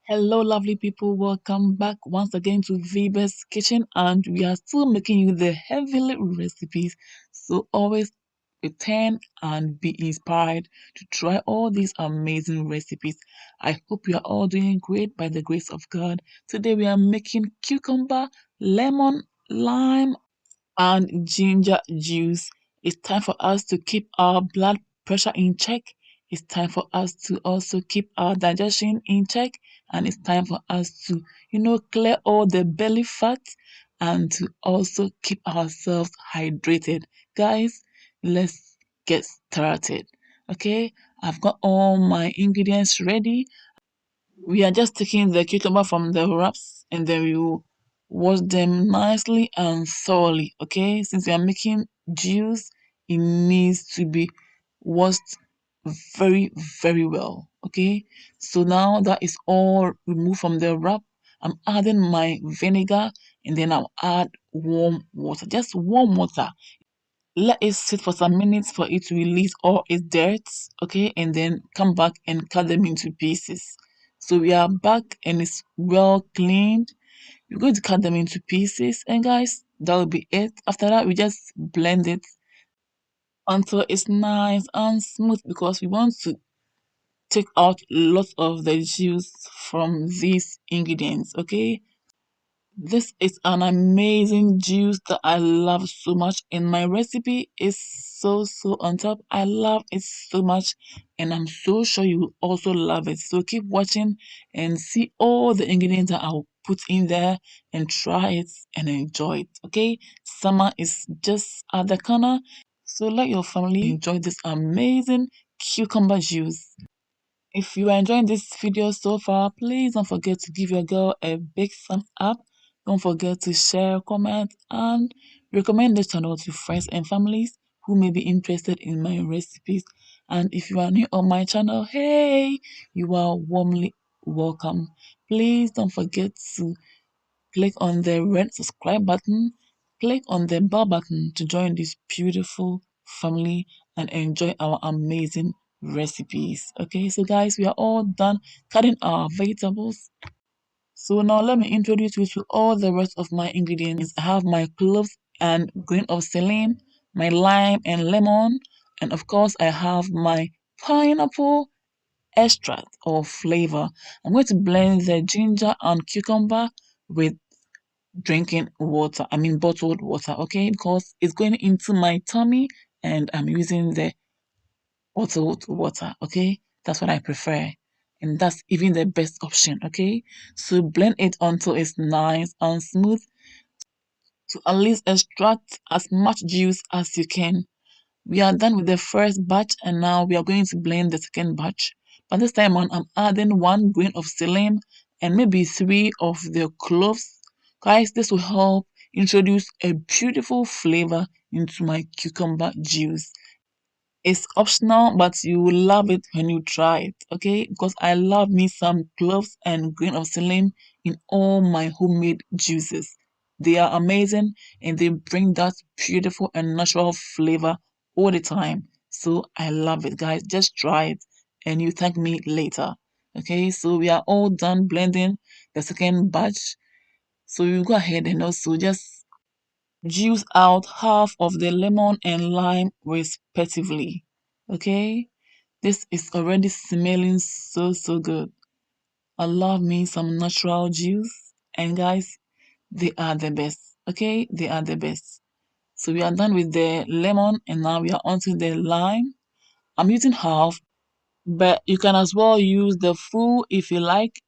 Hello, lovely people. Welcome back once again to Viba's Kitchen, and we are still making you the heavenly recipes. So always return and be inspired to try all these amazing recipes. I hope you are all doing great by the grace of God. Today we are making cucumber, lemon, lime, and ginger juice. It's time for us to keep our blood pressure in check. It's time for us to also keep our digestion in check. And it's time for us to, clear all the belly fat and to also keep ourselves hydrated. Guys, let's get started. Okay, I've got all my ingredients ready. We are just taking the cucumber from the wraps and then we will wash them nicely and thoroughly. Okay, since we are making juice, it needs to be washed very, very well. Okay, so now that is all removed from the wrap. I'm adding my vinegar and then I'll add warm water, just warm water. Let it sit for some minutes for it to release all its dirt, okay, and then come back and cut them into pieces. So we are back and it's well cleaned. We're going to cut them into pieces, and guys, that will be it. After that, we just blend it until it's nice and smooth because we want to take out lots of the juice from these ingredients, okay? This is an amazing juice that I love so much, and my recipe is so on top. I love it so much, and I'm so sure you will also love it. So keep watching and see all the ingredients that I'll put in there and try it and enjoy it. Okay, summer is just at the corner, so let your family enjoy this amazing cucumber juice. If you are enjoying this video so far, please don't forget to give your girl a big thumbs up. Don't forget to share, comment, and recommend this channel to friends and families who may be interested in my recipes. And if you are new on my channel, hey, you are warmly welcome. Please don't forget to click on the red subscribe button, click on the bell button to join this beautiful family and enjoy our amazing recipes. Okay, so guys, we are all done cutting our vegetables. So now let me introduce you to all the rest of my ingredients. I have my cloves and grain of saline, my lime and lemon, and of course I have my pineapple extract or flavor. I'm going to blend the ginger and cucumber with drinking water, I mean bottled water, okay? Because it's going into my tummy and I'm using the bottled water, okay? That's what I prefer. And that's even the best option, okay? So blend it until it's nice and smooth to at least extract as much juice as you can. We are done with the first batch and now we are going to blend the second batch. But this time on, I'm adding 1 grain of psyllium and maybe 3 of the cloves. Guys, this will help introduce a beautiful flavor into my cucumber juice. It's optional, but you will love it when you try it, okay? Because I love me some cloves and grain of psyllium in all my homemade juices. They are amazing and they bring that beautiful and natural flavor all the time. So I love it, guys. Just try it and you thank me later. Okay, so we are all done blending the second batch. So you go ahead and also just juice out half of the lemon and lime respectively. Okay, this is already smelling so good. I love me some natural juice, and guys, they are the best. Okay, they are the best. So we are done with the lemon, and now we are onto the lime. I'm using half, but you can as well use the full if you like.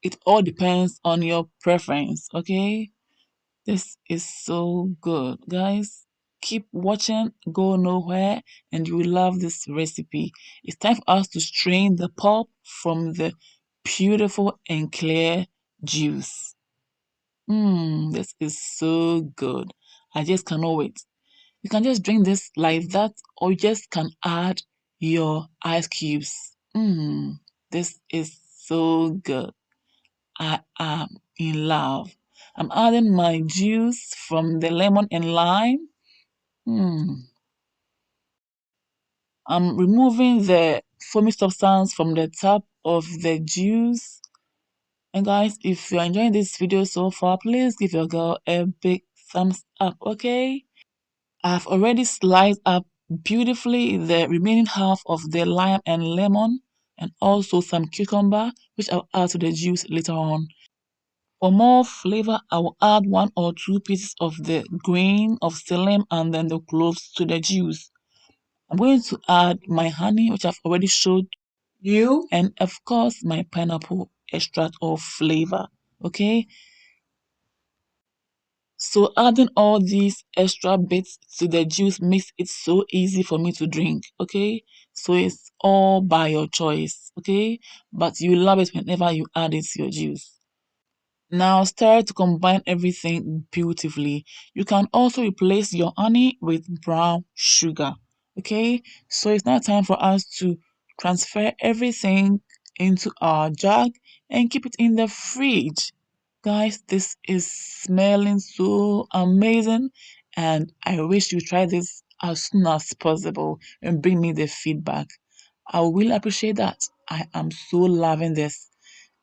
It all depends on your preference. Okay, this is so good, guys. Keep watching, go nowhere, and you will love this recipe. It's time for us to strain the pulp from the beautiful and clear juice. This is so good. I just cannot wait. You can just drink this like that, or you just can add your ice cubes. This is so good. I am in love. I'm adding my juice from the lemon and lime. Mm. I'm removing the foamy substance from the top of the juice. And guys, if you're enjoying this video so far, please give your girl a big thumbs up, okay? I've already sliced up beautifully the remaining half of the lime and lemon and also some cucumber, which I'll add to the juice later on. For more flavor, I will add 1 or 2 pieces of the grain of psyllium and then the cloves to the juice. I'm going to add my honey, which I've already showed you, and of course my pineapple extract or flavor. Okay, so adding all these extra bits to the juice makes it so easy for me to drink. Okay, so it's all by your choice. Okay, but you love it whenever you add it to your juice. Now stir to combine everything beautifully. You can also replace your honey with brown sugar. Okay, so it's now time for us to transfer everything into our jug and keep it in the fridge. Guys, this is smelling so amazing, and I wish you try this as soon as possible and bring me the feedback. I will really appreciate that. I am so loving this.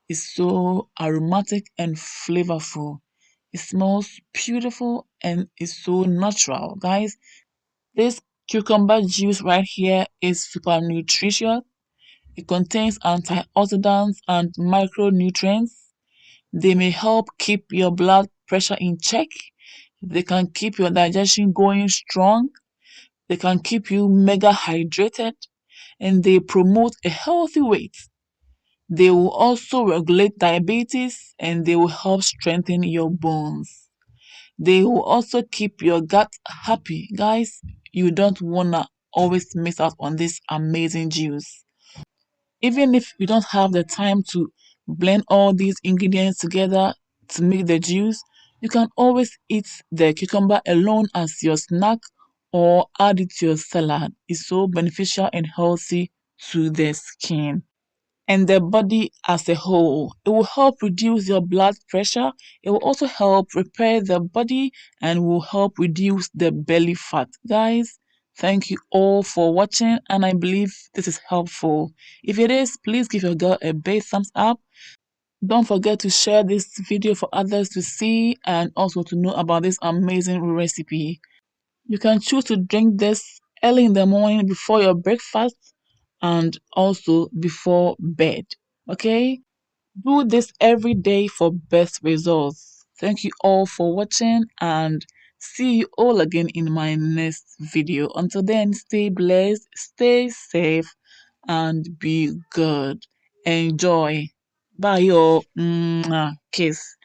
It's so aromatic and flavorful. It smells beautiful and is so natural. Guys, this cucumber juice right here is super nutritious. It contains antioxidants and micronutrients. They may help keep your blood pressure in check. They can keep your digestion going strong. They can keep you mega hydrated and they promote a healthy weight. They will also regulate diabetes and they will help strengthen your bones. They will also keep your gut happy. Guys, you don't wanna always miss out on this amazing juice. Even if you don't have the time to blend all these ingredients together to make the juice, you can always eat the cucumber alone as your snack or add it to your salad. It's so beneficial and healthy to the skin and the body as a whole. It will help reduce your blood pressure. It will also help repair the body and will help reduce the belly fat. Guys, thank you all for watching and I believe this is helpful. If it is, please give your girl a big thumbs up. Don't forget to share this video for others to see and also to know about this amazing recipe. You can choose to drink this early in the morning before your breakfast and also before bed. Okay? Do this every day for best results. Thank you all for watching and see you all again in my next video. Until then, stay blessed, stay safe, and be good. Enjoy. Bye, y'all. Kiss.